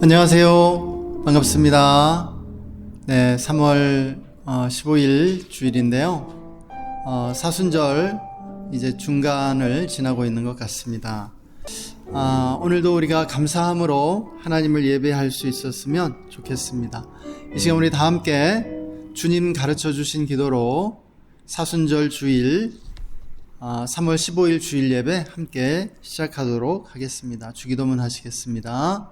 안녕하세요. 반갑습니다. 네, 3월 15일 주일인데요. 사순절 이제 중간을 지나고 있는 것 같습니다. 오늘도 우리가 감사함으로 하나님을 예배할 수 있었으면 좋겠습니다. 이 시간 우리 다 함께 주님 가르쳐 주신 기도로 사순절 주일 3월 15일 주일 예배 함께 시작하도록 하겠습니다. 주기도문 하시겠습니다.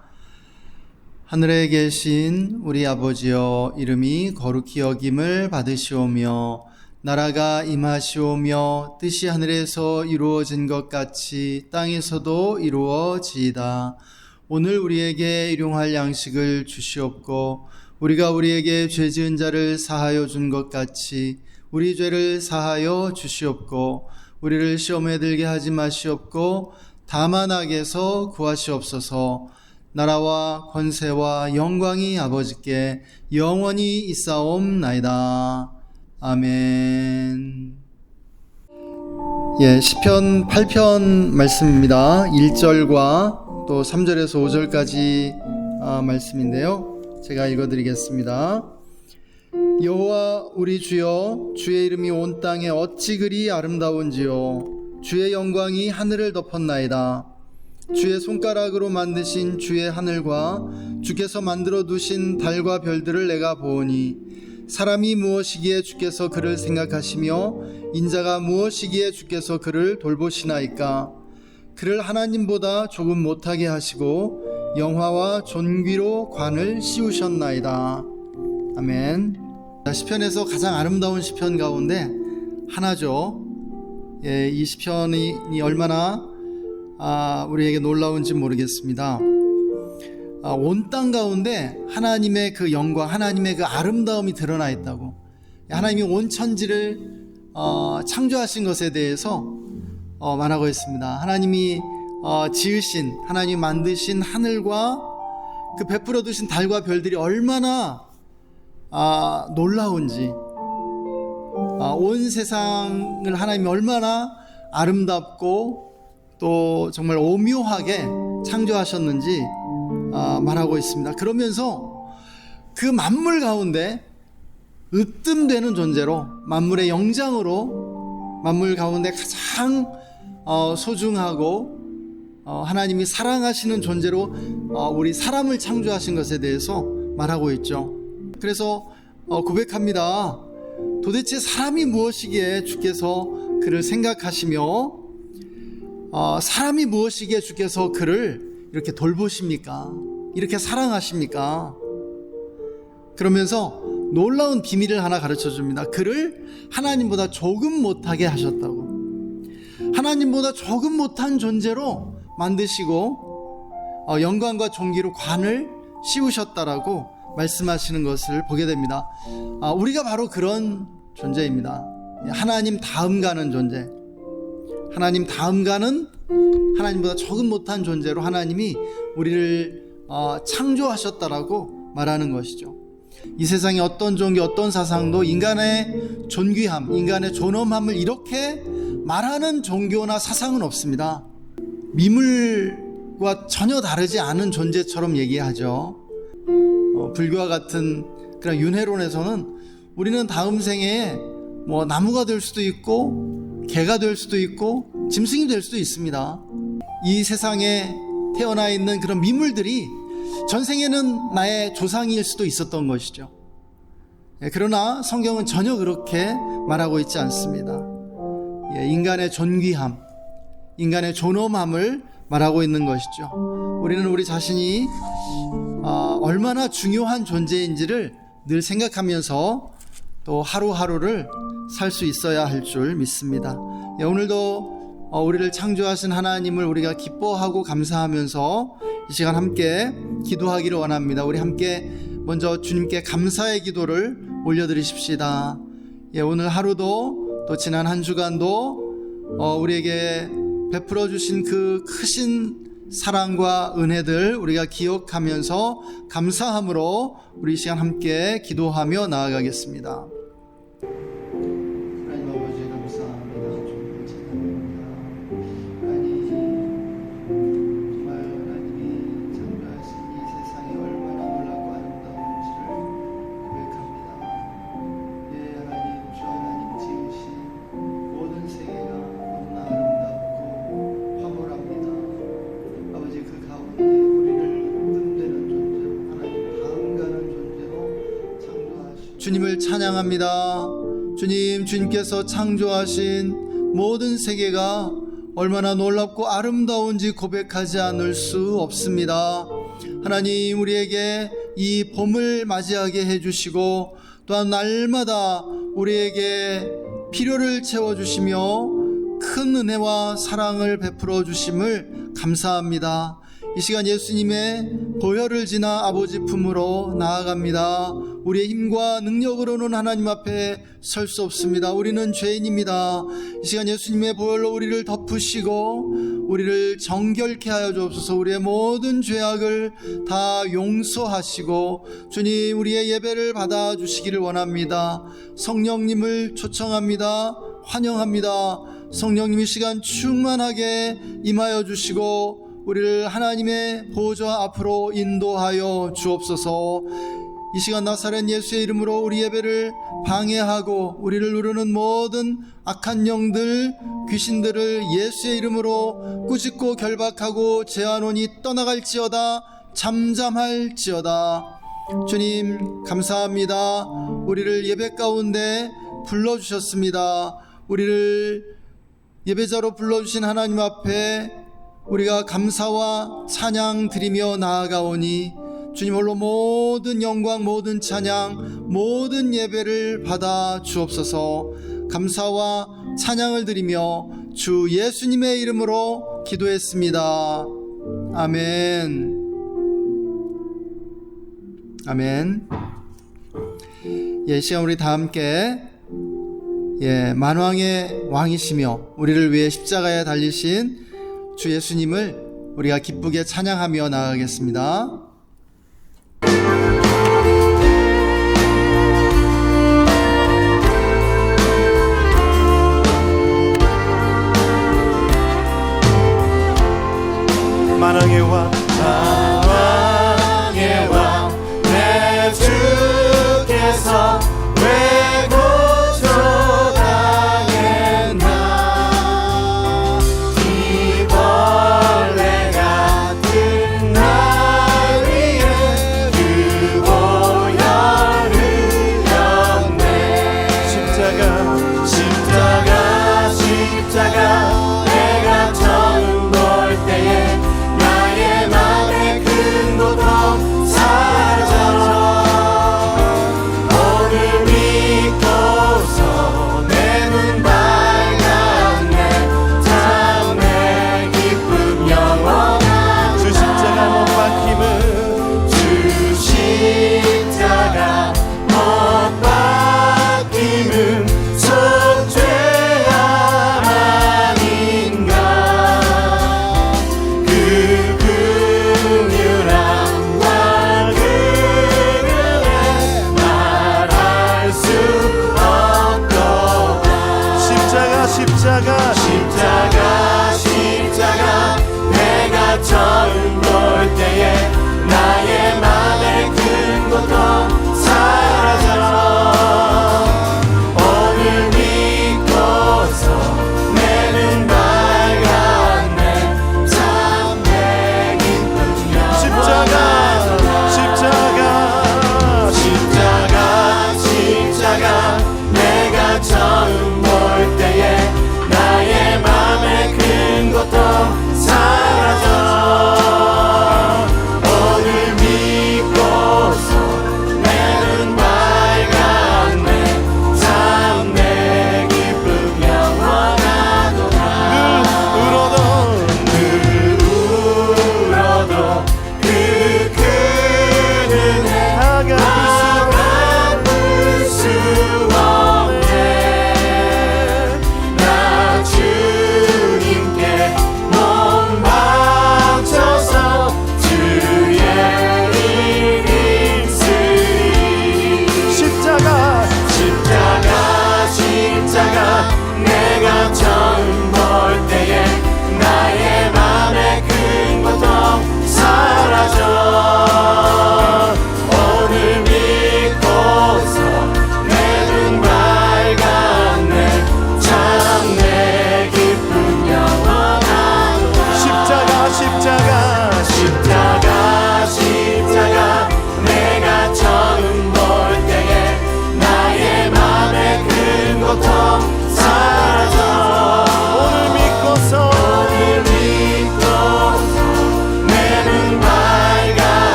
하늘에 계신 우리 아버지여, 이름이 거룩히 여김을 받으시오며 나라가 임하시오며 뜻이 하늘에서 이루어진 것 같이 땅에서도 이루어지이다. 오늘 우리에게 일용할 양식을 주시옵고 우리가 우리에게 죄 지은 자를 사하여 준 것 같이 우리 죄를 사하여 주시옵고 우리를 시험에 들게 하지 마시옵고 다만 악에서 구하시옵소서. 나라와 권세와 영광이 아버지께 영원히 있사옵나이다. 아멘. 시편 8편 말씀입니다. 1절과 또 3절에서 5절까지 말씀인데요. 제가 읽어드리겠습니다. 여호와 우리 주여, 주의 이름이 온 땅에 어찌 그리 아름다운지요. 주의 영광이 하늘을 덮었나이다. 주의 손가락으로 만드신 주의 하늘과 주께서 만들어 두신 달과 별들을 내가 보오니 사람이 무엇이기에 주께서 그를 생각하시며 인자가 무엇이기에 주께서 그를 돌보시나이까. 그를 하나님보다 조금 못하게 하시고 영화와 존귀로 관을 씌우셨나이다. 아멘. 시편에서 가장 아름다운 시편 가운데 하나죠. 이 시편이 얼마나 우리에게 놀라운지 모르겠습니다. 온 땅 가운데 하나님의 그 영광, 하나님의 그 아름다움이 드러나 있다고. 하나님이 온 천지를 창조하신 것에 대해서 말하고 있습니다. 하나님이 지으신, 하나님이 만드신 하늘과 그 베풀어 두신 달과 별들이 얼마나 놀라운지, 온 세상을 하나님이 얼마나 아름답고 또 정말 오묘하게 창조하셨는지 말하고 있습니다. 그러면서 그 만물 가운데 으뜸되는 존재로, 만물의 영장으로, 만물 가운데 가장 소중하고 하나님이 사랑하시는 존재로 우리 사람을 창조하신 것에 대해서 말하고 있죠. 그래서 고백합니다. 도대체 사람이 무엇이기에 주께서 그를 생각하시며 사람이 무엇이기에 주께서 그를 이렇게 돌보십니까? 이렇게 사랑하십니까? 그러면서 놀라운 비밀을 하나 가르쳐 줍니다. 그를 하나님보다 조금 못하게 하셨다고. 하나님보다 조금 못한 존재로 만드시고 영광과 존귀로 관을 씌우셨다라고 말씀하시는 것을 보게 됩니다. 우리가 바로 그런 존재입니다. 하나님 다음 가는 존재, 하나님 다음 가는, 하나님보다 조금 못한 존재로 하나님이 우리를 창조하셨다라고 말하는 것이죠. 이 세상에 어떤 종교, 어떤 사상도 인간의 존귀함, 인간의 존엄함을 이렇게 말하는 종교나 사상은 없습니다. 미물과 전혀 다르지 않은 존재처럼 얘기하죠. 불교와 같은 그런 윤회론에서는 우리는 다음 생에 나무가 될 수도 있고 개가 될 수도 있고 짐승이 될 수도 있습니다. 이 세상에 태어나 있는 그런 미물들이 전생에는 나의 조상일 수도 있었던 것이죠. 그러나 성경은 전혀 그렇게 말하고 있지 않습니다. 인간의 존귀함, 인간의 존엄함을 말하고 있는 것이죠. 우리는 우리 자신이 얼마나 중요한 존재인지를 늘 생각하면서 또 하루하루를 살 수 있어야 할 줄 믿습니다. 오늘도 우리를 창조하신 하나님을 우리가 기뻐하고 감사하면서 이 시간 함께 기도하기를 원합니다. 우리 함께 먼저 주님께 감사의 기도를 올려드리십시다. 오늘 하루도 또 지난 한 주간도 우리에게 베풀어 주신 그 크신 사랑과 은혜들 우리가 기억하면서 감사함으로 우리 이 시간 함께 기도하며 나아가겠습니다. 하나님 아버지 감사합니다. 주님을 찬양합니다. 하나님 정말 하나님이 창조하신 이 세상에 주님을 찬양합니다. 주님, 주님께서 창조하신 모든 세계가 얼마나 놀랍고 아름다운지 고백하지 않을 수 없습니다. 하나님, 우리에게 이 봄을 맞이하게 해주시고 또한 날마다 우리에게 필요를 채워주시며 큰 은혜와 사랑을 베풀어 주심을 감사합니다. 이 시간 예수님의 보혈을 지나 아버지 품으로 나아갑니다. 우리의 힘과 능력으로는 하나님 앞에 설 수 없습니다. 우리는 죄인입니다. 이 시간 예수님의 보혈로 우리를 덮으시고 우리를 정결케 하여 주옵소서. 우리의 모든 죄악을 다 용서하시고 주님, 우리의 예배를 받아주시기를 원합니다. 성령님을 초청합니다. 환영합니다. 성령님, 이 시간 충만하게 임하여 주시고 우리를 하나님의 보좌 앞으로 인도하여 주옵소서. 이 시간 나사렛 예수의 이름으로 우리 예배를 방해하고 우리를 누르는 모든 악한 영들, 귀신들을 예수의 이름으로 꾸짖고 결박하고 제한원이 떠나갈지어다. 잠잠할지어다. 주님, 감사합니다. 우리를 예배 가운데 불러주셨습니다. 우리를 예배자로 불러주신 하나님 앞에 우리가 감사와 찬양 드리며 나아가오니 주님 홀로 모든 영광, 모든 찬양, 모든 예배를 받아 주옵소서. 감사와 찬양을 드리며 주 예수님의 이름으로 기도했습니다. 아멘. 아멘. 이 시간 우리 다 함께 만왕의 왕이시며 우리를 위해 십자가에 달리신 주 예수님을 우리가 기쁘게 찬양하며 나아가겠습니다. 만왕의 왕, 만왕의 왕, 내 주께서 왜 고초당했나. 이 벌레 같은 날 위에 그 보혈을 흘렸네. 십자가 내가 처음 볼 때에 나의 맘에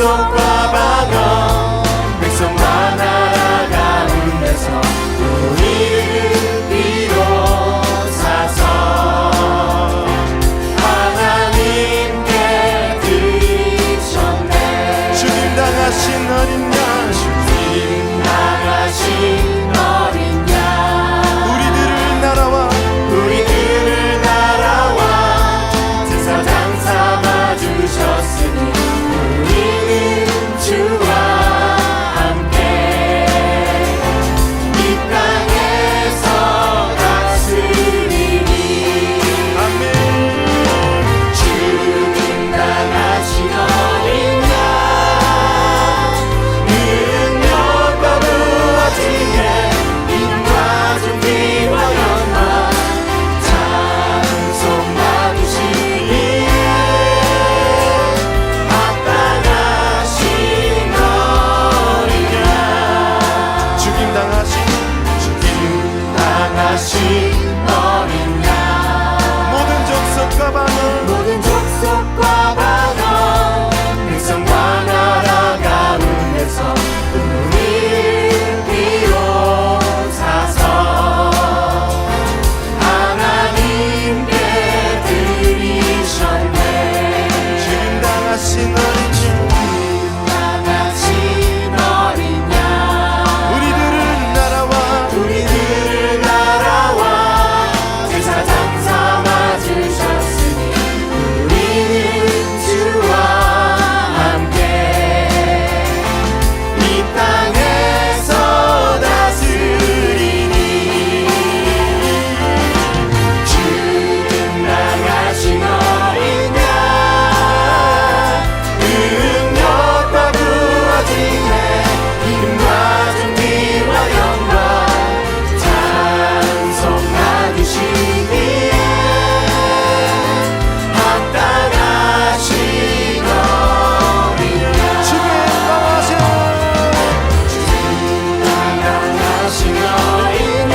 족속과 방언 백성과 나라 가운데서 우리를 비로사서 하나님께 드리셨네. 죽임 당하신 어린 양 죽임 당하신 어린 양 우리들을 날아와 제사장 삼아 주셨으니 우리는 주와 함께 이 땅에서 다스리니. 아멘. 죽임 당하신 어린 양 능력과 부어지에 힘과 존귀와 영광 찬송 받으시기에 합당하신 어린 양. 죽임 당하신 어린 양 모든 족속과 방언 모든 족속과 방언 백성과 나라 가운데서 우리를 비로사서 하나님께 드리셨네. 죽임 당하신 어린 당하신 어린 양 우리들을 날아와 제사장 삼아 주셨으니 우리는 주와 함께 이 땅에서 다스리니. 죽임 당하신 어린 양 능력과 부어지네 힘과 존귀와 영광 찬송 받으시기에 합당하신 어린 양. 죽임 당하신 당하신 어린 양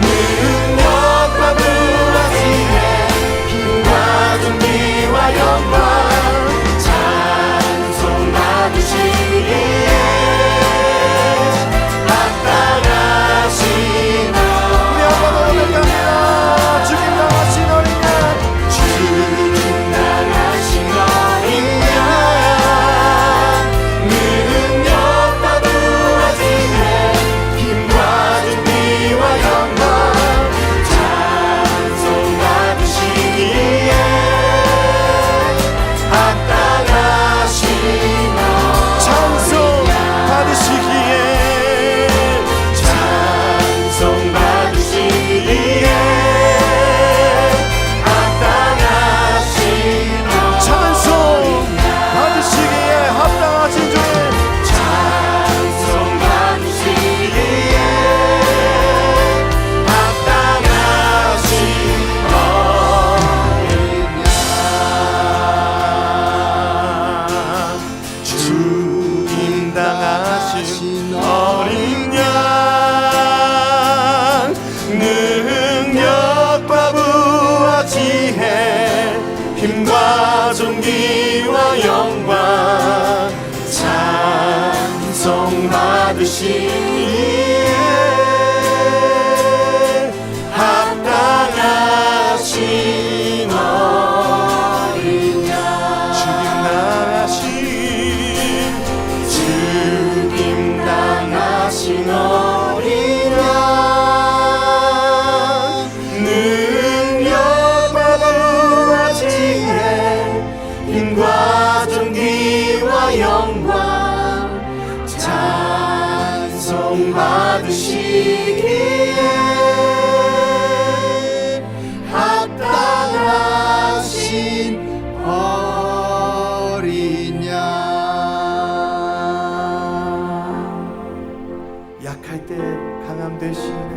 능력과 부어지네 힘과 존귀와 영광 찬송 받으시기에 합당하신 우리 아빠가 고백합니다. 죽임 당하신 어린 양 죽임 당하신 어린 양 능력과 부어지네 힘과 존귀와 영광 찬송 받으시기에 합당하신 찬송 받으시기에 찬송 받으시기에 합당하신 찬송 받으시기에 합당하신 주님 찬송 받으시기에 합당하신 죽임 당하신 어린 양 능력과 부와 지혜 힘과 존귀와 영광 찬송 받으시기에 합당하신 어린 양. 죽임 당하신 어린 양 능력과 부와 지혜 힘과 존귀와 영광 찬송 받으시기에 합당하신 어린 양. 약할 때 강함 되시네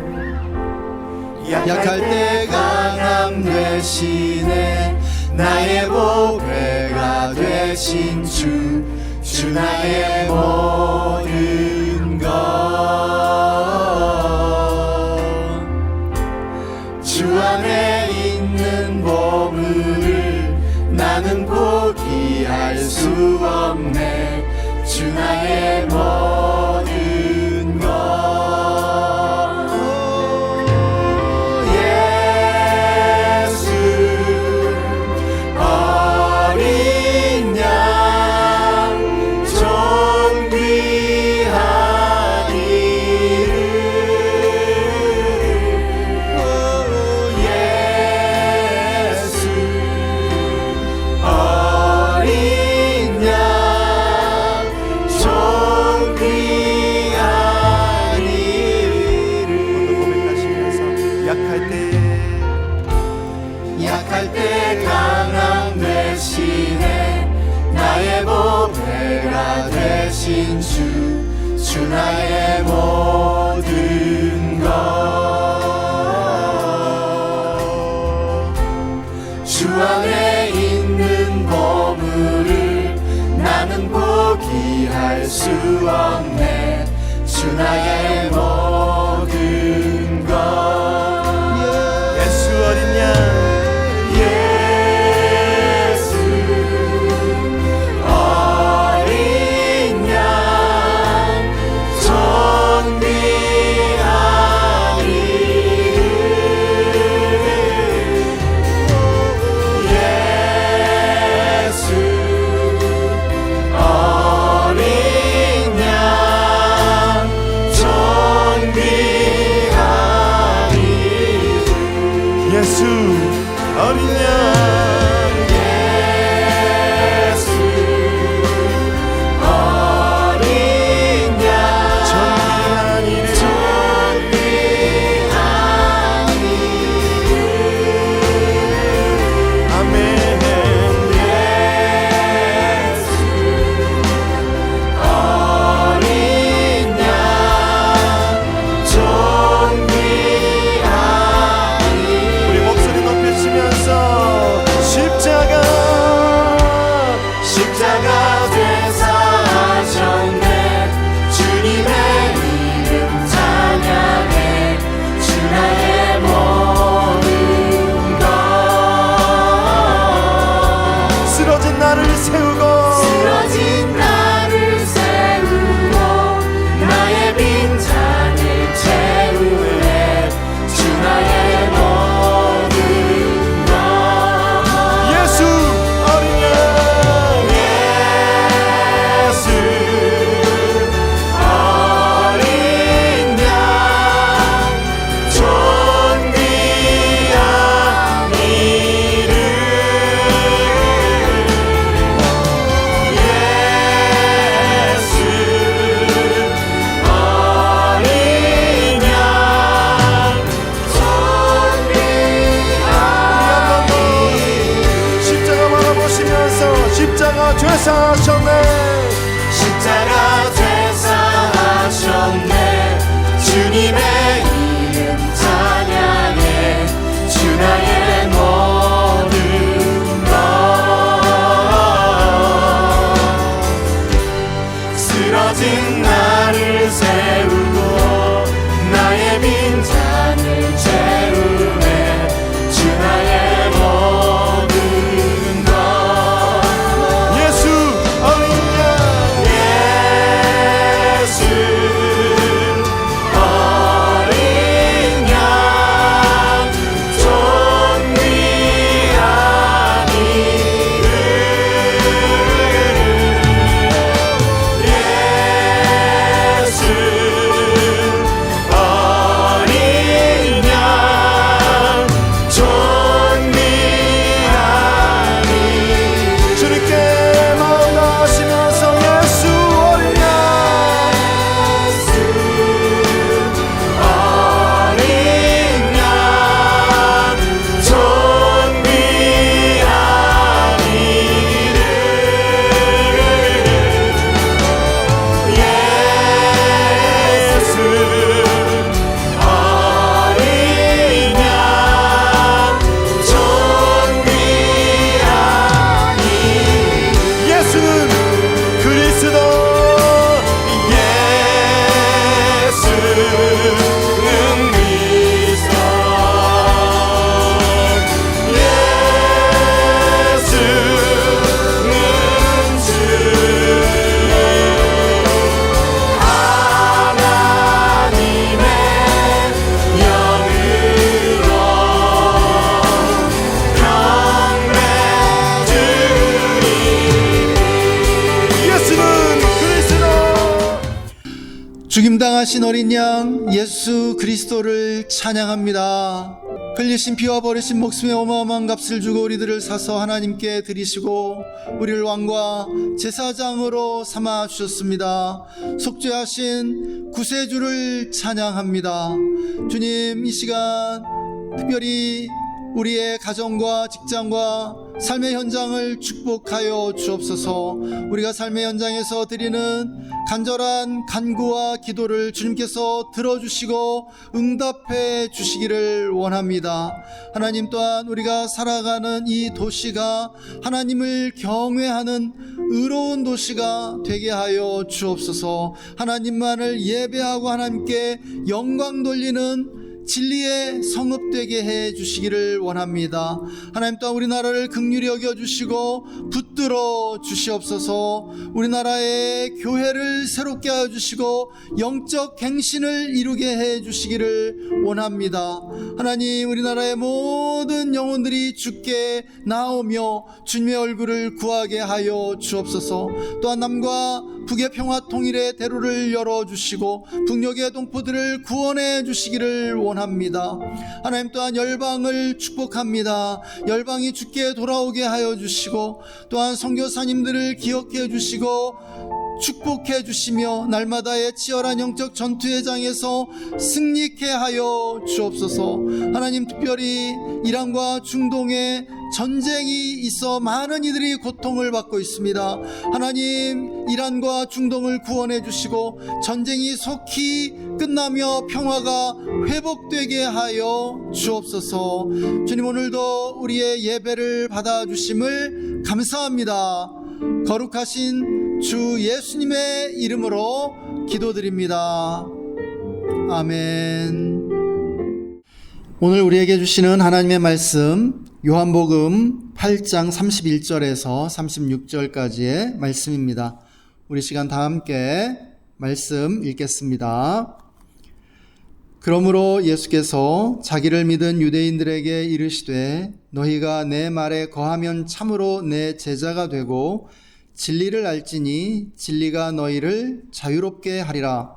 약할 때 강함 되시네 나의 보배가 되신 주 나의 모든 것 주 안에 있는 보물을 나는 포기하지 포기할 수 없네 주 나의 모든 것 예수 어린 양 존귀한 이름 예수 어린 양 존귀한 이름 오늘 고백하시면서 약할 때 강함 대신에 나의 보배가 되신 주 나의 모든 것 주 안에 있는 보물을 나는 포기할 수 없네 주 나의 모든 것 예수 어린 양 예수 어린 양 존귀한 이름 예수 어린 양 존귀한 이름 예수 어린 양 예수 어린 양 존귀한 이름 존귀한 이름 아멘 예수 어린 양 존귀한 우리 목소리 높이시면서 십자가 되사 하셨네 주님의 이름 찬양해 주 나의 모든 것 쓰러진 나를 세우고 쓰러진 나를 세우고 나의 빈잔을 채우네 주 나의 모든 것 예수 어린 양 예수 어린 양 존귀한 이름 예수 어린 양 존귀한 이름 십자가 바라보시면서 십자가 죄사하셨네 십자가 되사하셨네 주님의 이름 찬양해 주 나의 모든 것 쓰러진 나를 세우고 나의 빈잔을 채우네 주 나의 모든 것 예수 어린 양 죽임당하신 어린 양 예수 그리스도를 찬양합니다. 흘리신 피와 버리신 목숨의 어마어마한 값을 주고 우리들을 사서 하나님께 드리시고 우리를 왕과 제사장으로 삼아 주셨습니다. 속죄하신 구세주를 찬양합니다. 주님, 이 시간 특별히 우리의 가정과 직장과 삶의 현장을 축복하여 주옵소서. 우리가 삶의 현장에서 드리는 간절한 간구와 기도를 주님께서 들어주시고 응답해 주시기를 원합니다. 하나님, 또한 우리가 살아가는 이 도시가 하나님을 경외하는 의로운 도시가 되게 하여 주옵소서. 하나님만을 예배하고 하나님께 영광 돌리는 진리의 성읍되게 해 주시기를 원합니다. 하나님, 또한 우리나라를 긍휼히 여겨주시고 붙들어 주시옵소서. 우리나라의 교회를 새롭게 하여 주시고 영적 갱신을 이루게 해 주시기를 원합니다. 하나님, 우리나라의 모든 영혼들이 주께 나오며 주님의 얼굴을 구하게 하여 주옵소서. 또한 남과 북의 평화 통일의 대로를 열어주시고 북녘의 동포들을 구원해 주시기를 원합니다. 하나님, 또한 열방을 축복합니다. 열방이 주께 돌아오게 하여 주시고 또한 선교사님들을 기억해 주시고 축복해 주시며 날마다의 치열한 영적 전투의 장에서 승리케 하여 주옵소서. 하나님, 특별히 이란과 중동에 전쟁이 있어 많은 이들이 고통을 받고 있습니다. 하나님, 이란과 중동을 구원해 주시고 전쟁이 속히 끝나며 평화가 회복되게 하여 주옵소서. 주님, 오늘도 우리의 예배를 받아주심을 감사합니다. 거룩하신 주 예수님의 이름으로 기도드립니다. 아멘. 오늘 우리에게 주시는 하나님의 말씀, 요한복음 8장 31절에서 36절까지의 말씀입니다. 우리 시간 다 함께 말씀 읽겠습니다. 그러므로 예수께서 자기를 믿은 유대인들에게 이르시되 너희가 내 말에 거하면 참으로 내 제자가 되고 진리를 알지니 진리가 너희를 자유롭게 하리라.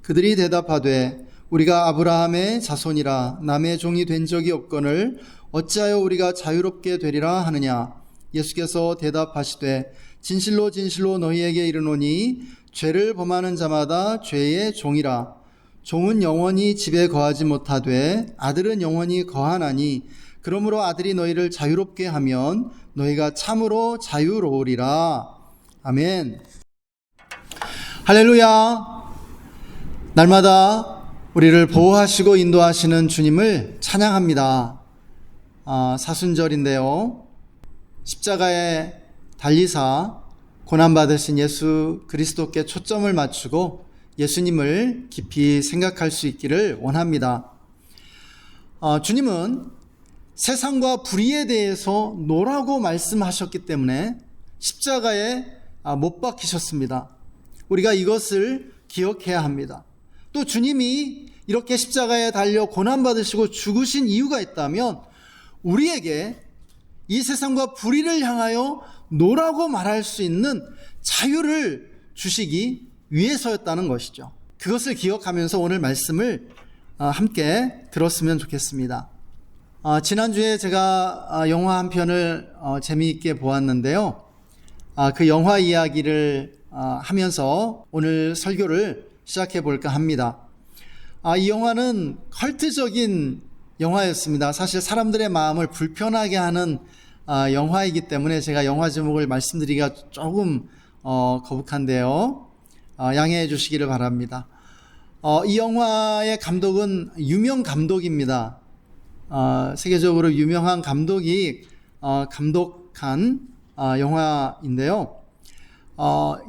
그들이 대답하되 우리가 아브라함의 자손이라 남의 종이 된 적이 없거늘 어찌하여 우리가 자유롭게 되리라 하느냐. 예수께서 대답하시되 진실로 진실로 너희에게 이르노니 죄를 범하는 자마다 죄의 종이라. 종은 영원히 집에 거하지 못하되 아들은 영원히 거하나니 그러므로 아들이 너희를 자유롭게 하면 너희가 참으로 자유로우리라. 아멘. 할렐루야. 날마다 우리를 보호하시고 인도하시는 주님을 찬양합니다. 사순절인데요, 십자가에 달리사 고난받으신 예수 그리스도께 초점을 맞추고 예수님을 깊이 생각할 수 있기를 원합니다. 주님은 세상과 불의에 대해서 노라고 말씀하셨기 때문에 십자가에 못 박히셨습니다. 우리가 이것을 기억해야 합니다. 또 주님이 이렇게 십자가에 달려 고난받으시고 죽으신 이유가 있다면 우리에게 이 세상과 불의를 향하여 노라고 말할 수 있는 자유를 주시기 위해서였다는 것이죠. 그것을 기억하면서 오늘 말씀을 함께 들었으면 좋겠습니다. 지난주에 제가 영화 한 편을 재미있게 보았는데요. 그 영화 이야기를 하면서 오늘 설교를 시작해 볼까 합니다. 이 영화는 컬트적인 영화였습니다. 사실 사람들의 마음을 불편하게 하는 영화이기 때문에 제가 영화 제목을 말씀드리기가 조금 거북한데요. 양해해 주시기를 바랍니다. 이 영화의 감독은 유명 감독입니다. 세계적으로 유명한 감독이 감독한 영화인데요.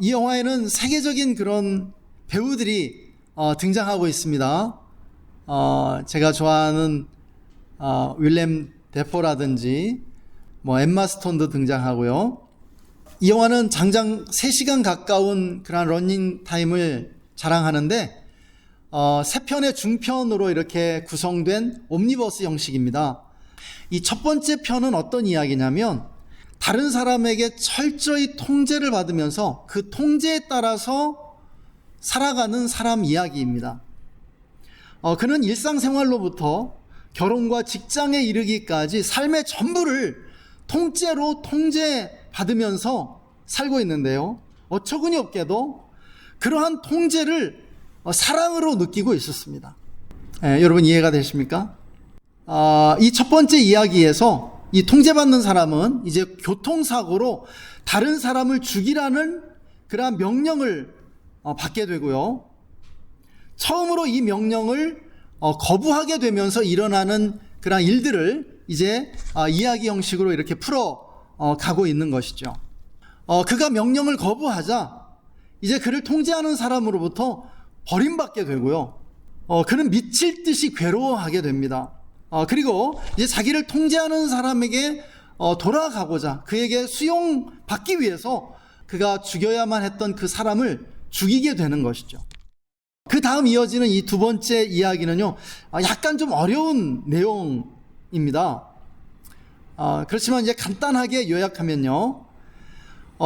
이 영화에는 세계적인 그런 배우들이 등장하고 있습니다. 제가 좋아하는 윌렘 데포라든지 엠마 스톤도 등장하고요. 이 영화는 장장 3시간 가까운 그런 러닝 타임을 자랑하는데 3편의 중편으로 이렇게 구성된 옴니버스 형식입니다. 이 첫 번째 편은 어떤 이야기냐면 다른 사람에게 철저히 통제를 받으면서 그 통제에 따라서 살아가는 사람 이야기입니다. 그는 일상생활로부터 결혼과 직장에 이르기까지 삶의 전부를 통째로 통제받으면서 살고 있는데요. 어처구니 없게도 그러한 통제를 사랑으로 느끼고 있었습니다. 여러분 이해가 되십니까? 이 첫 번째 이야기에서 이 통제받는 사람은 이제 교통사고로 다른 사람을 죽이라는 그러한 명령을 받게 되고요. 처음으로 이 명령을 거부하게 되면서 일어나는 그러한 일들을 이제 이야기 형식으로 이렇게 풀어 가고 있는 것이죠. 그가 명령을 거부하자 이제 그를 통제하는 사람으로부터 버림받게 되고요. 그는 미칠 듯이 괴로워하게 됩니다. 그리고 이제 자기를 통제하는 사람에게 돌아가고자 그에게 수용받기 위해서 그가 죽여야만 했던 그 사람을 죽이게 되는 것이죠. 그 다음 이어지는 이 두 번째 이야기는요, 약간 좀 어려운 내용입니다. 그렇지만 이제 간단하게 요약하면요,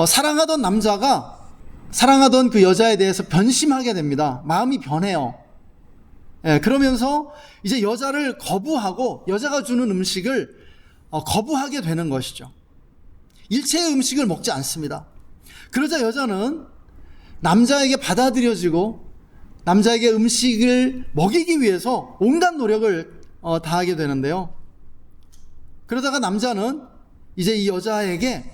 사랑하던 남자가 사랑하던 그 여자에 대해서 변심하게 됩니다. 마음이 변해요. 그러면서 이제 여자를 거부하고 여자가 주는 음식을 거부하게 되는 것이죠. 일체의 음식을 먹지 않습니다. 그러자 여자는 남자에게 받아들여지고 남자에게 음식을 먹이기 위해서 온갖 노력을 다하게 되는데요. 그러다가 남자는 이제 이 여자에게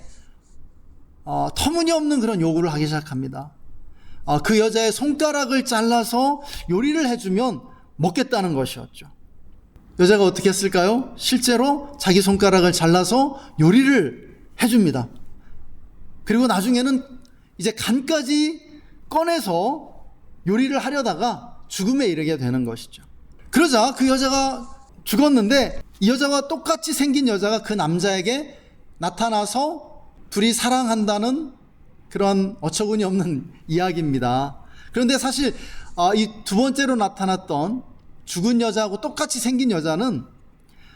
터무니없는 그런 요구를 하기 시작합니다. 그 여자의 손가락을 잘라서 요리를 해주면 먹겠다는 것이었죠. 여자가 어떻게 했을까요? 실제로 자기 손가락을 잘라서 요리를 해줍니다. 그리고 나중에는 이제 간까지 꺼내서 요리를 하려다가 죽음에 이르게 되는 것이죠. 그러자 그 여자가 죽었는데 이 여자와 똑같이 생긴 여자가 그 남자에게 나타나서 둘이 사랑한다는 그런 어처구니 없는 이야기입니다. 그런데 사실 이 두 번째로 나타났던 죽은 여자하고 똑같이 생긴 여자는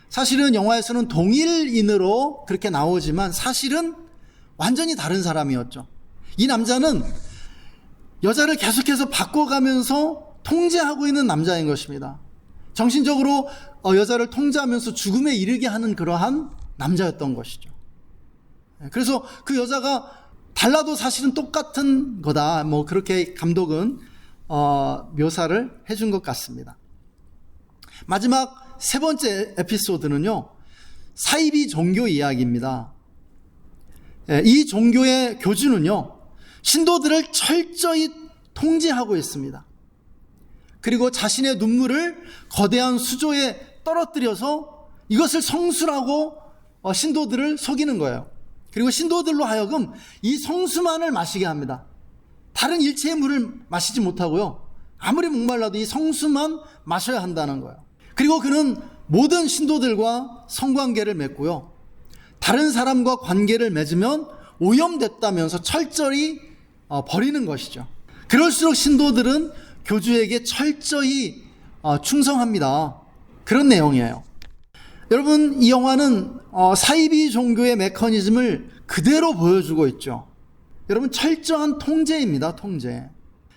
사실은 영화에서는 동일인으로 그렇게 나오지만 사실은 완전히 다른 사람이었죠. 이 남자는 여자를 계속해서 바꿔가면서 통제하고 있는 남자인 것입니다. 정신적으로 여자를 통제하면서 죽음에 이르게 하는 그러한 남자였던 것이죠. 그래서 그 여자가 달라도 사실은 똑같은 거다. 그렇게 감독은 묘사를 해준 것 같습니다. 마지막 세 번째 에피소드는요, 사이비 종교 이야기입니다. 이 종교의 교주는요, 신도들을 철저히 통제하고 있습니다. 그리고 자신의 눈물을 거대한 수조에 떨어뜨려서 이것을 성수라고 신도들을 속이는 거예요. 그리고 신도들로 하여금 이 성수만을 마시게 합니다. 다른 일체의 물을 마시지 못하고요, 아무리 목말라도 이 성수만 마셔야 한다는 거예요. 그리고 그는 모든 신도들과 성관계를 맺고요, 다른 사람과 관계를 맺으면 오염됐다면서 철저히 버리는 것이죠. 그럴수록 신도들은 교주에게 철저히 충성합니다. 그런 내용이에요. 여러분, 이 영화는 사이비 종교의 메커니즘을 그대로 보여주고 있죠. 여러분, 철저한 통제입니다. 통제.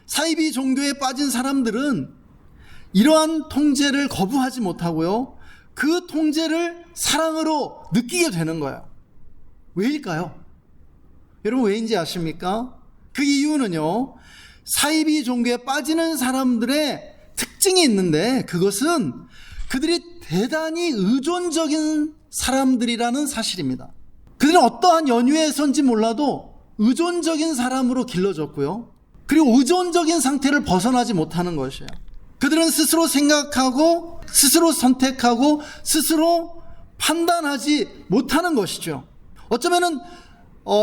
사이비 종교에 빠진 사람들은 이러한 통제를 거부하지 못하고요, 그 통제를 사랑으로 느끼게 되는 거예요. 왜일까요? 여러분, 왜인지 아십니까? 그 이유는요, 사이비 종교에 빠지는 사람들의 특징이 있는데 그것은 그들이 대단히 의존적인 사람들이라는 사실입니다. 그들은 어떠한 연유에선지 몰라도 의존적인 사람으로 길러졌고요, 그리고 의존적인 상태를 벗어나지 못하는 것이에요. 그들은 스스로 생각하고 스스로 선택하고 스스로 판단하지 못하는 것이죠. 어쩌면은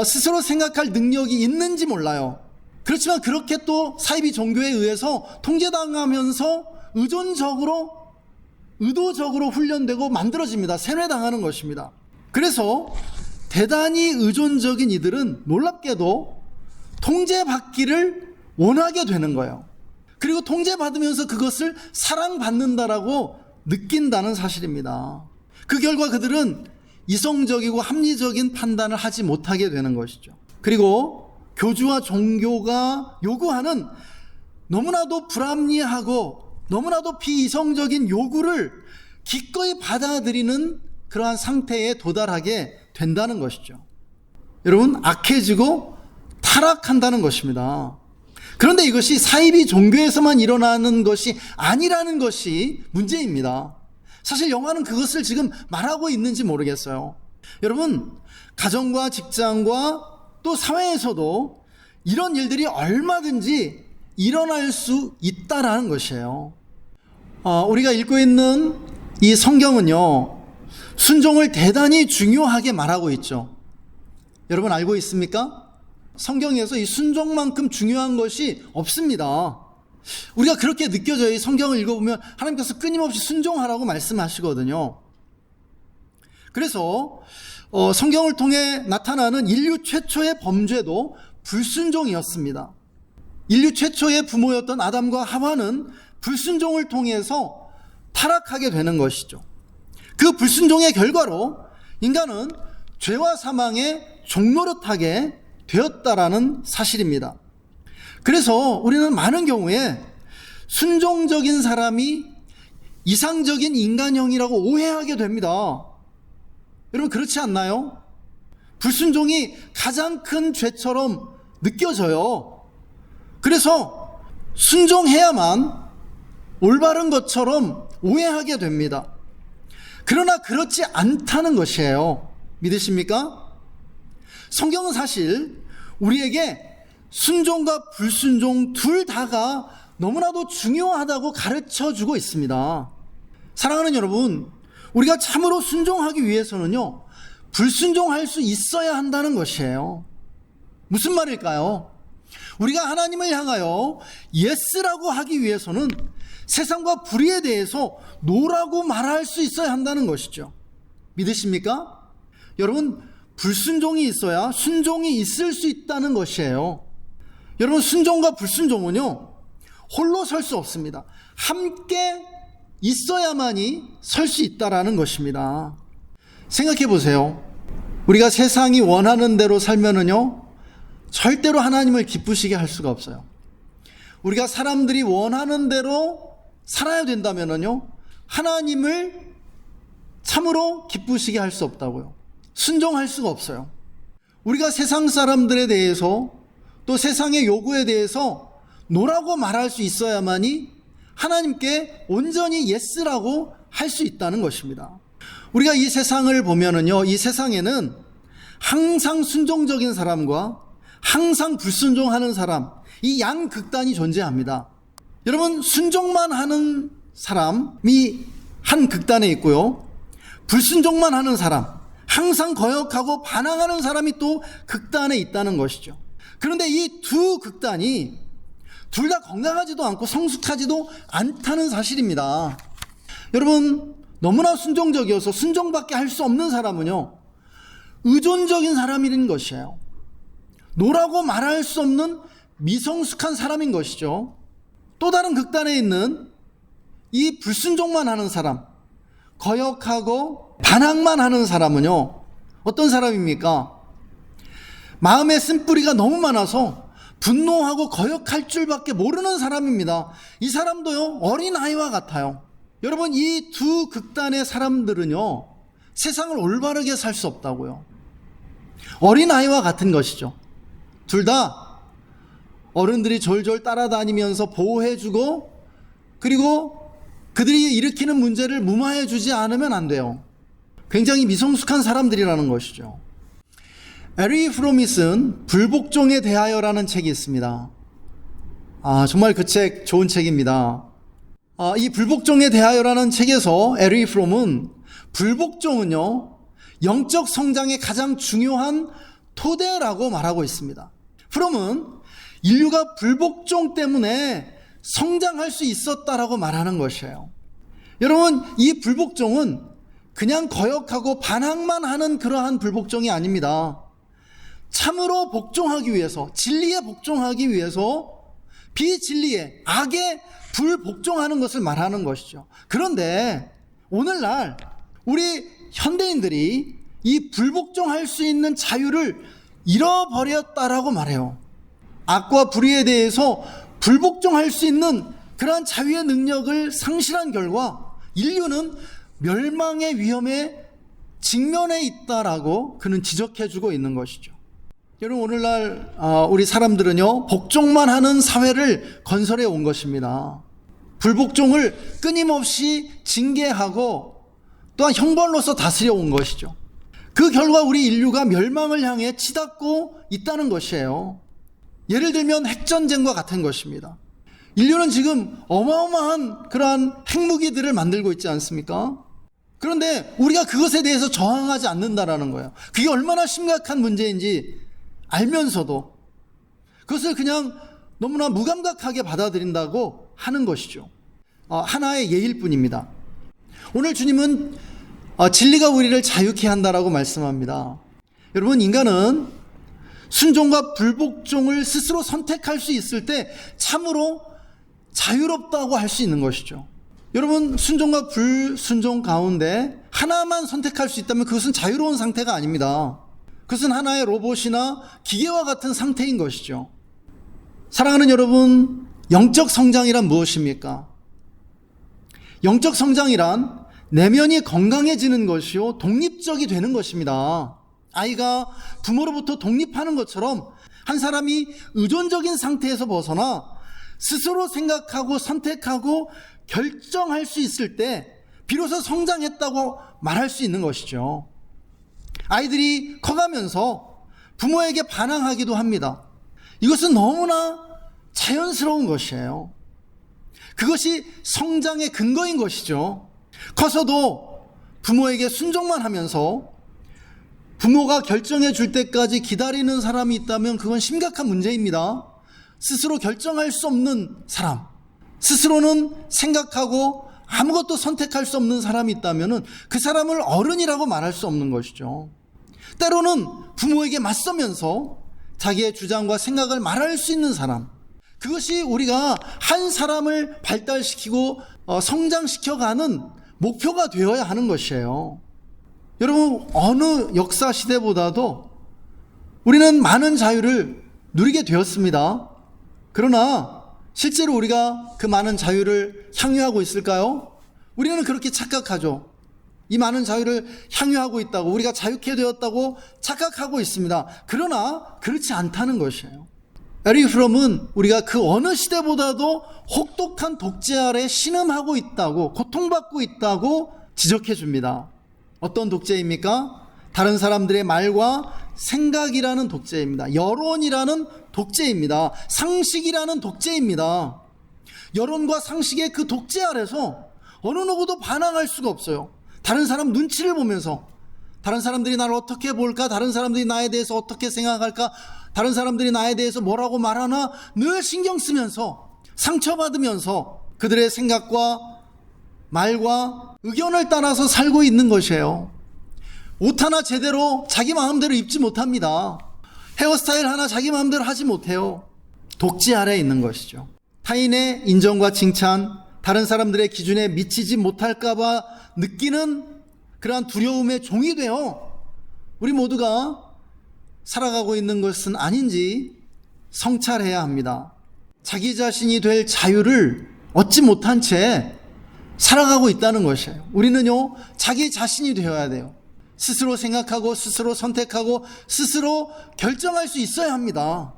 스스로 생각할 능력이 있는지 몰라요. 그렇지만 그렇게 또 사이비 종교에 의해서 통제당하면서 의도적으로 훈련되고 만들어집니다. 세뇌당하는 것입니다. 그래서 대단히 의존적인 이들은 놀랍게도 통제받기를 원하게 되는 거예요. 그리고 통제받으면서 그것을 사랑받는다라고 느낀다는 사실입니다. 그 결과 그들은 이성적이고 합리적인 판단을 하지 못하게 되는 것이죠. 그리고 교주와 종교가 요구하는 너무나도 불합리하고 너무나도 비이성적인 요구를 기꺼이 받아들이는 그러한 상태에 도달하게 된다는 것이죠. 여러분, 악해지고 타락한다는 것입니다. 그런데 이것이 사이비 종교에서만 일어나는 것이 아니라는 것이 문제입니다. 사실 영화는 그것을 지금 말하고 있는지 모르겠어요. 여러분, 가정과 직장과 또 사회에서도 이런 일들이 얼마든지 일어날 수 있다라는 것이에요. 우리가 읽고 있는 이 성경은요, 순종을 대단히 중요하게 말하고 있죠. 여러분 알고 있습니까? 성경에서 이 순종만큼 중요한 것이 없습니다. 우리가 그렇게 느껴져요. 이 성경을 읽어보면 하나님께서 끊임없이 순종하라고 말씀하시거든요. 그래서 성경을 통해 나타나는 인류 최초의 범죄도 불순종이었습니다. 인류 최초의 부모였던 아담과 하와는 불순종을 통해서 타락하게 되는 것이죠. 그 불순종의 결과로 인간은 죄와 사망에 종노릇하게 되었다라는 사실입니다. 그래서 우리는 많은 경우에 순종적인 사람이 이상적인 인간형이라고 오해하게 됩니다. 여러분 그렇지 않나요? 불순종이 가장 큰 죄처럼 느껴져요. 그래서 순종해야만 올바른 것처럼 오해하게 됩니다. 그러나 그렇지 않다는 것이에요. 믿으십니까? 성경은 사실 우리에게 순종과 불순종 둘 다가 너무나도 중요하다고 가르쳐주고 있습니다. 사랑하는 여러분, 우리가 참으로 순종하기 위해서는요, 불순종할 수 있어야 한다는 것이에요. 무슨 말일까요? 우리가 하나님을 향하여 예스라고 하기 위해서는 세상과 불의에 대해서 노라고 말할 수 있어야 한다는 것이죠. 믿으십니까? 여러분, 불순종이 있어야 순종이 있을 수 있다는 것이에요. 여러분, 순종과 불순종은요, 홀로 설 수 없습니다. 함께 있어야만이 설 수 있다라는 것입니다. 생각해 보세요. 우리가 세상이 원하는 대로 살면은요, 절대로 하나님을 기쁘시게 할 수가 없어요. 우리가 사람들이 원하는 대로 살아야 된다면은요, 하나님을 참으로 기쁘시게 할 수 없다고요. 순종할 수가 없어요. 우리가 세상 사람들에 대해서 또 세상의 요구에 대해서 노라고 말할 수 있어야만이 하나님께 온전히 예스라고 할 수 있다는 것입니다. 우리가 이 세상을 보면은요, 이 세상에는 항상 순종적인 사람과 항상 불순종하는 사람, 이 양극단이 존재합니다. 여러분, 순종만 하는 사람이 한 극단에 있고요, 불순종만 하는 사람, 항상 거역하고 반항하는 사람이 또 극단에 있다는 것이죠. 그런데 이 두 극단이 둘 다 건강하지도 않고 성숙하지도 않다는 사실입니다. 여러분, 너무나 순종적이어서 순종밖에 할 수 없는 사람은요, 의존적인 사람인 것이에요. 노라고 말할 수 없는 미성숙한 사람인 것이죠. 또 다른 극단에 있는 이 불순종만 하는 사람, 거역하고 반항만 하는 사람은요, 어떤 사람입니까? 마음의 쓴뿌리가 너무 많아서 분노하고 거역할 줄밖에 모르는 사람입니다. 이 사람도요, 어린아이와 같아요. 여러분, 이 두 극단의 사람들은요, 세상을 올바르게 살 수 없다고요. 어린아이와 같은 것이죠. 둘 다 어른들이 졸졸 따라다니면서 보호해주고, 그리고 그들이 일으키는 문제를 무마해주지 않으면 안 돼요. 굉장히 미성숙한 사람들이라는 것이죠. 에리 프롬이 쓴 불복종에 대하여라는 책이 있습니다. 정말 그 책 좋은 책입니다. 이 불복종에 대하여라는 책에서 에리 프롬은 불복종은요, 영적 성장의 가장 중요한 토대라고 말하고 있습니다. 프롬은 인류가 불복종 때문에 성장할 수 있었다라고 말하는 것이에요. 여러분, 이 불복종은 그냥 거역하고 반항만 하는 그러한 불복종이 아닙니다. 참으로 복종하기 위해서, 진리에 복종하기 위해서 비진리에, 악에 불복종하는 것을 말하는 것이죠. 그런데 오늘날 우리 현대인들이 이 불복종할 수 있는 자유를 잃어버렸다라고 말해요. 악과 불의에 대해서 불복종할 수 있는 그러한 자유의 능력을 상실한 결과 인류는 멸망의 위험에 직면해 있다라고 그는 지적해주고 있는 것이죠. 여러분, 오늘날 우리 사람들은요, 복종만 하는 사회를 건설해 온 것입니다. 불복종을 끊임없이 징계하고 또한 형벌로서 다스려 온 것이죠. 그 결과 우리 인류가 멸망을 향해 치닫고 있다는 것이에요. 예를 들면 핵전쟁과 같은 것입니다. 인류는 지금 어마어마한 그러한 핵무기들을 만들고 있지 않습니까? 그런데 우리가 그것에 대해서 저항하지 않는다라는 거예요. 그게 얼마나 심각한 문제인지 알면서도 그것을 그냥 너무나 무감각하게 받아들인다고 하는 것이죠. 하나의 예일 뿐입니다. 오늘 주님은 진리가 우리를 자유케 한다라고 말씀합니다. 여러분, 인간은 순종과 불복종을 스스로 선택할 수 있을 때 참으로 자유롭다고 할 수 있는 것이죠. 여러분, 순종과 불순종 가운데 하나만 선택할 수 있다면 그것은 자유로운 상태가 아닙니다. 그것은 하나의 로봇이나 기계와 같은 상태인 것이죠. 사랑하는 여러분, 영적 성장이란 무엇입니까? 영적 성장이란 내면이 건강해지는 것이요, 독립적이 되는 것입니다. 아이가 부모로부터 독립하는 것처럼 한 사람이 의존적인 상태에서 벗어나 스스로 생각하고 선택하고 결정할 수 있을 때 비로소 성장했다고 말할 수 있는 것이죠. 아이들이 커가면서 부모에게 반항하기도 합니다. 이것은 너무나 자연스러운 것이에요. 그것이 성장의 근거인 것이죠. 커서도 부모에게 순종만 하면서 부모가 결정해 줄 때까지 기다리는 사람이 있다면 그건 심각한 문제입니다. 스스로 결정할 수 없는 사람, 스스로는 생각하고 아무것도 선택할 수 없는 사람이 있다면 그 사람을 어른이라고 말할 수 없는 것이죠. 때로는 부모에게 맞서면서 자기의 주장과 생각을 말할 수 있는 사람, 그것이 우리가 한 사람을 발달시키고 성장시켜가는 목표가 되어야 하는 것이에요. 여러분, 어느 역사 시대보다도 우리는 많은 자유를 누리게 되었습니다. 그러나 실제로 우리가 그 많은 자유를 향유하고 있을까요? 우리는 그렇게 착각하죠. 이 많은 자유를 향유하고 있다고, 우리가 자유케 되었다고 착각하고 있습니다. 그러나 그렇지 않다는 것이에요. 에릭 프롬은 우리가 그 어느 시대보다도 혹독한 독재 아래 신음하고 있다고, 고통받고 있다고 지적해 줍니다. 어떤 독재입니까? 다른 사람들의 말과 생각이라는 독재입니다. 여론이라는 독재입니다. 상식이라는 독재입니다. 여론과 상식의 그 독재 아래서 어느 누구도 반항할 수가 없어요. 다른 사람 눈치를 보면서 다른 사람들이 나를 어떻게 볼까? 다른 사람들이 나에 대해서 어떻게 생각할까? 다른 사람들이 나에 대해서 뭐라고 말하나? 늘 신경 쓰면서 상처받으면서 그들의 생각과 말과 의견을 따라서 살고 있는 것이에요. 옷 하나 제대로 자기 마음대로 입지 못합니다. 헤어스타일 하나 자기 마음대로 하지 못해요. 독재 아래에 있는 것이죠. 타인의 인정과 칭찬, 다른 사람들의 기준에 미치지 못할까봐 느끼는 그러한 두려움의 종이 되어 우리 모두가 살아가고 있는 것은 아닌지 성찰해야 합니다. 자기 자신이 될 자유를 얻지 못한 채 살아가고 있다는 것이에요. 우리는요, 자기 자신이 되어야 돼요. 스스로 생각하고 스스로 선택하고 스스로 결정할 수 있어야 합니다.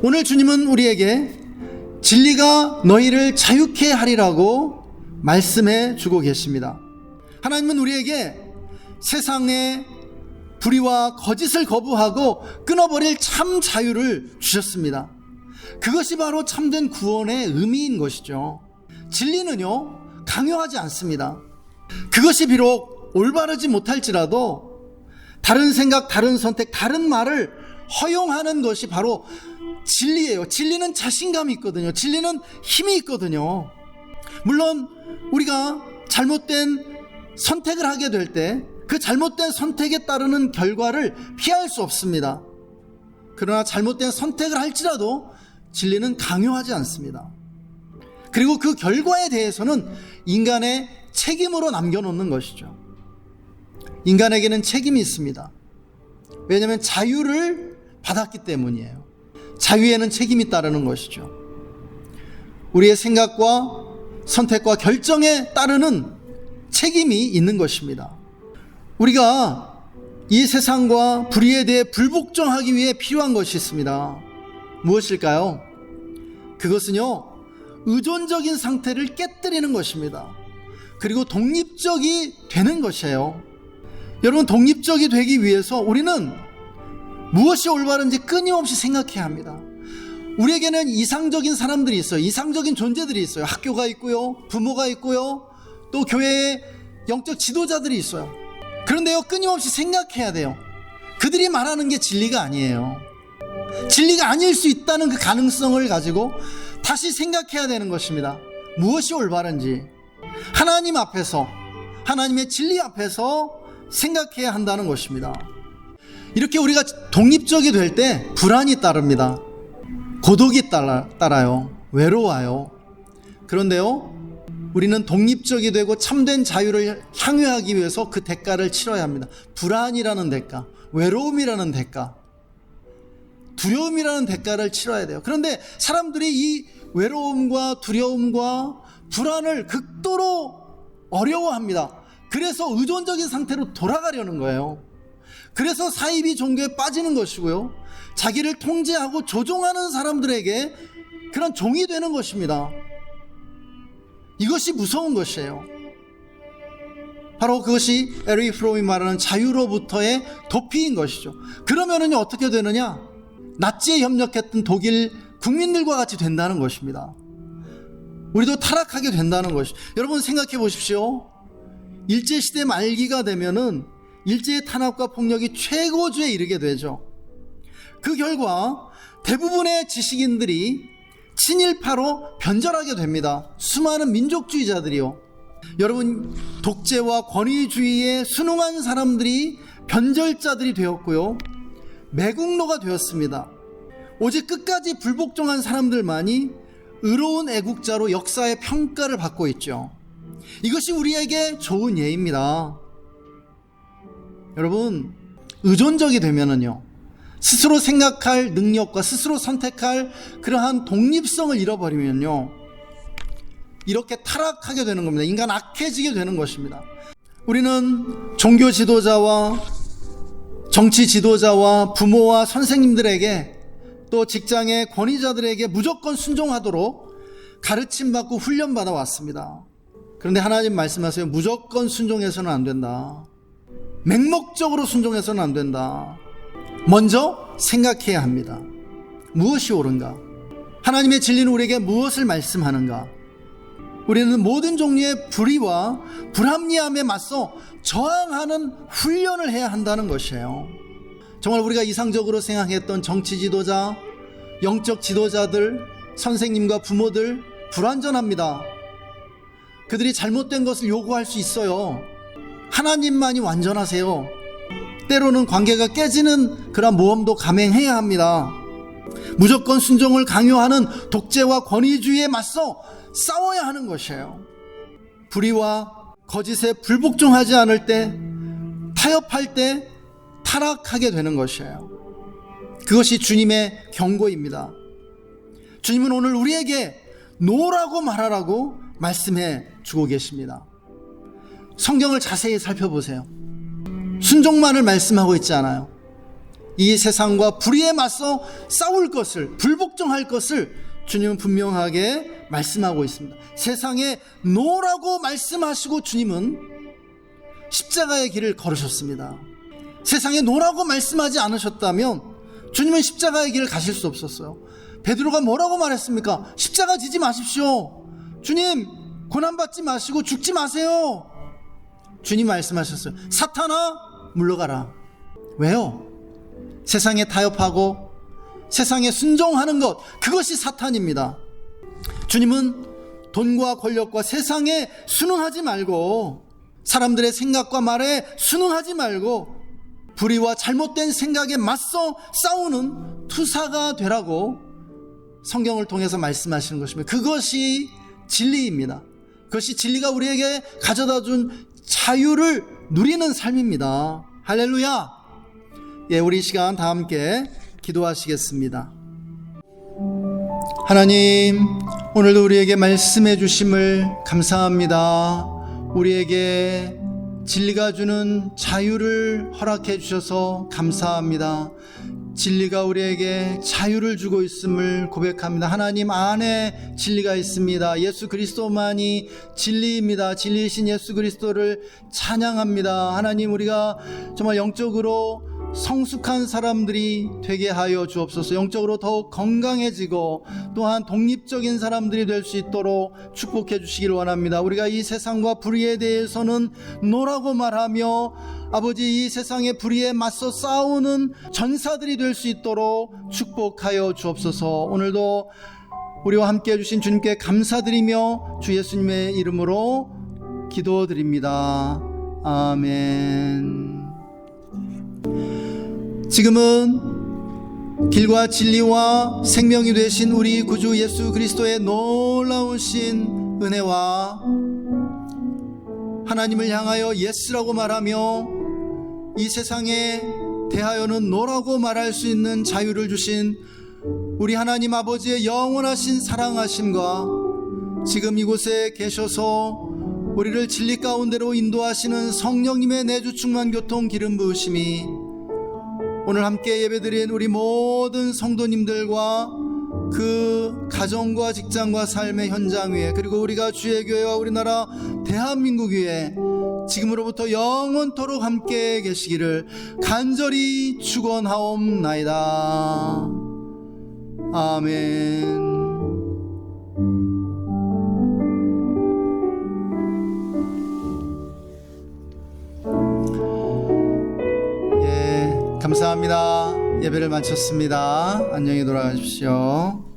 오늘 주님은 우리에게 진리가 너희를 자유케 하리라고 말씀해 주고 계십니다. 하나님은 우리에게 세상의 불의와 거짓을 거부하고 끊어버릴 참 자유를 주셨습니다. 그것이 바로 참된 구원의 의미인 것이죠. 진리는요, 강요하지 않습니다. 그것이 비록 올바르지 못할지라도 다른 생각, 다른 선택, 다른 말을 허용하는 것이 바로 진리예요. 진리는 자신감이 있거든요. 진리는 힘이 있거든요. 물론 우리가 잘못된 선택을 하게 될 때 그 잘못된 선택에 따르는 결과를 피할 수 없습니다. 그러나 잘못된 선택을 할지라도 진리는 강요하지 않습니다. 그리고 그 결과에 대해서는 인간의 책임으로 남겨놓는 것이죠. 인간에게는 책임이 있습니다. 왜냐하면 자유를 받았기 때문이에요. 자유에는 책임이 따르는 것이죠. 우리의 생각과 선택과 결정에 따르는 책임이 있는 것입니다. 우리가 이 세상과 불의에 대해 불복종하기 위해 필요한 것이 있습니다. 무엇일까요? 그것은요, 의존적인 상태를 깨뜨리는 것입니다. 그리고 독립적이 되는 것이에요. 여러분, 독립적이 되기 위해서 우리는 무엇이 올바른지 끊임없이 생각해야 합니다. 우리에게는 이상적인 사람들이 있어요. 이상적인 존재들이 있어요. 학교가 있고요, 부모가 있고요, 또 교회의 영적 지도자들이 있어요. 그런데요, 끊임없이 생각해야 돼요. 그들이 말하는 게 진리가 아니에요. 진리가 아닐 수 있다는 그 가능성을 가지고 다시 생각해야 되는 것입니다. 무엇이 올바른지 하나님 앞에서, 하나님의 진리 앞에서 생각해야 한다는 것입니다. 이렇게 우리가 독립적이 될 때 불안이 따릅니다. 고독이 따라요. 외로워요. 그런데요, 우리는 독립적이 되고 참된 자유를 향유하기 위해서 그 대가를 치러야 합니다. 불안이라는 대가, 외로움이라는 대가, 두려움이라는 대가를 치러야 돼요. 그런데 사람들이 이 외로움과 두려움과 불안을 극도로 어려워합니다. 그래서 의존적인 상태로 돌아가려는 거예요. 그래서 사이비 종교에 빠지는 것이고요, 자기를 통제하고 조종하는 사람들에게 그런 종이 되는 것입니다. 이것이 무서운 것이에요. 바로 그것이 에릭 프롬이 말하는 자유로부터의 도피인 것이죠. 그러면은요, 어떻게 되느냐? 나치에 협력했던 독일 국민들과 같이 된다는 것입니다. 우리도 타락하게 된다는 것이죠. 여러분, 생각해 보십시오. 일제시대 말기가 되면은 일제의 탄압과 폭력이 최고조에 이르게 되죠. 그 결과 대부분의 지식인들이 친일파로 변절하게 됩니다. 수많은 민족주의자들이요. 여러분, 독재와 권위주의에 순응한 사람들이 변절자들이 되었고요, 매국노가 되었습니다. 오직 끝까지 불복종한 사람들만이 의로운 애국자로 역사의 평가를 받고 있죠. 이것이 우리에게 좋은 예입니다. 여러분, 의존적이 되면은요, 스스로 생각할 능력과 스스로 선택할 그러한 독립성을 잃어버리면요, 이렇게 타락하게 되는 겁니다. 인간 악해지게 되는 것입니다. 우리는 종교 지도자와 정치 지도자와 부모와 선생님들에게, 또 직장의 권위자들에게 무조건 순종하도록 가르침받고 훈련받아 왔습니다. 그런데 하나님 말씀하세요. 무조건 순종해서는 안 된다. 맹목적으로 순종해서는 안 된다. 먼저 생각해야 합니다. 무엇이 옳은가? 하나님의 진리는 우리에게 무엇을 말씀하는가? 우리는 모든 종류의 불의와 불합리함에 맞서 저항하는 훈련을 해야 한다는 것이에요. 정말 우리가 이상적으로 생각했던 정치 지도자, 영적 지도자들, 선생님과 부모들 불완전합니다. 그들이 잘못된 것을 요구할 수 있어요. 하나님만이 완전하세요. 때로는 관계가 깨지는 그런 모험도 감행해야 합니다. 무조건 순종을 강요하는 독재와 권위주의에 맞서 싸워야 하는 것이에요. 불의와 거짓에 불복종하지 않을 때, 타협할 때 타락하게 되는 것이에요. 그것이 주님의 경고입니다. 주님은 오늘 우리에게 노라고 말하라고 말씀해 주고 계십니다. 성경을 자세히 살펴보세요. 순종만을 말씀하고 있지 않아요. 이 세상과 불의에 맞서 싸울 것을, 불복종할 것을 주님은 분명하게 말씀하고 있습니다. 세상에 노라고 말씀하시고 주님은 십자가의 길을 걸으셨습니다. 세상에 노라고 말씀하지 않으셨다면 주님은 십자가의 길을 가실 수 없었어요. 베드로가 뭐라고 말했습니까? 십자가 지지 마십시오. 주님, 고난받지 마시고 죽지 마세요. 주님 말씀하셨어요. 사탄아, 물러가라. 왜요? 세상에 타협하고 세상에 순종하는 것, 그것이 사탄입니다. 주님은 돈과 권력과 세상에 순응하지 말고, 사람들의 생각과 말에 순응하지 말고 불의와 잘못된 생각에 맞서 싸우는 투사가 되라고 성경을 통해서 말씀하시는 것입니다. 그것이 진리입니다. 그것이 진리가 우리에게 가져다준 자유를 누리는 삶입니다. 할렐루야. 예, 우리 이 시간 다 함께 기도하시겠습니다. 하나님, 오늘도 우리에게 말씀해 주심을 감사합니다. 우리에게 진리가 주는 자유를 허락해 주셔서 감사합니다. 진리가 우리에게 자유를 주고 있음을 고백합니다. 하나님 안에 진리가 있습니다. 예수 그리스도만이 진리입니다. 진리이신 예수 그리스도를 찬양합니다. 하나님, 우리가 정말 영적으로 성숙한 사람들이 되게 하여 주옵소서. 영적으로 더욱 건강해지고 또한 독립적인 사람들이 될 수 있도록 축복해 주시기를 원합니다. 우리가 이 세상과 불의에 대해서는 노라고 말하며 아버지, 이 세상의 불의에 맞서 싸우는 전사들이 될 수 있도록 축복하여 주옵소서. 오늘도 우리와 함께 해주신 주님께 감사드리며 주 예수님의 이름으로 기도드립니다. 아멘. 지금은 길과 진리와 생명이 되신 우리 구주 예수 그리스도의 놀라우신 은혜와 하나님을 향하여 예스라고 말하며 이 세상에 대하여는 노라고 말할 수 있는 자유를 주신 우리 하나님 아버지의 영원하신 사랑하심과 지금 이곳에 계셔서 우리를 진리 가운데로 인도하시는 성령님의 내주 충만 교통 기름 부으심이 오늘 함께 예배드린 우리 모든 성도님들과 그 가정과 직장과 삶의 현장 위에, 그리고 우리가 주의 교회와 우리나라 대한민국 위에 지금으로부터 영원토록 함께 계시기를 간절히 축원하옵나이다. 아멘. 감사합니다. 예배를 마쳤습니다. 안녕히 돌아가십시오.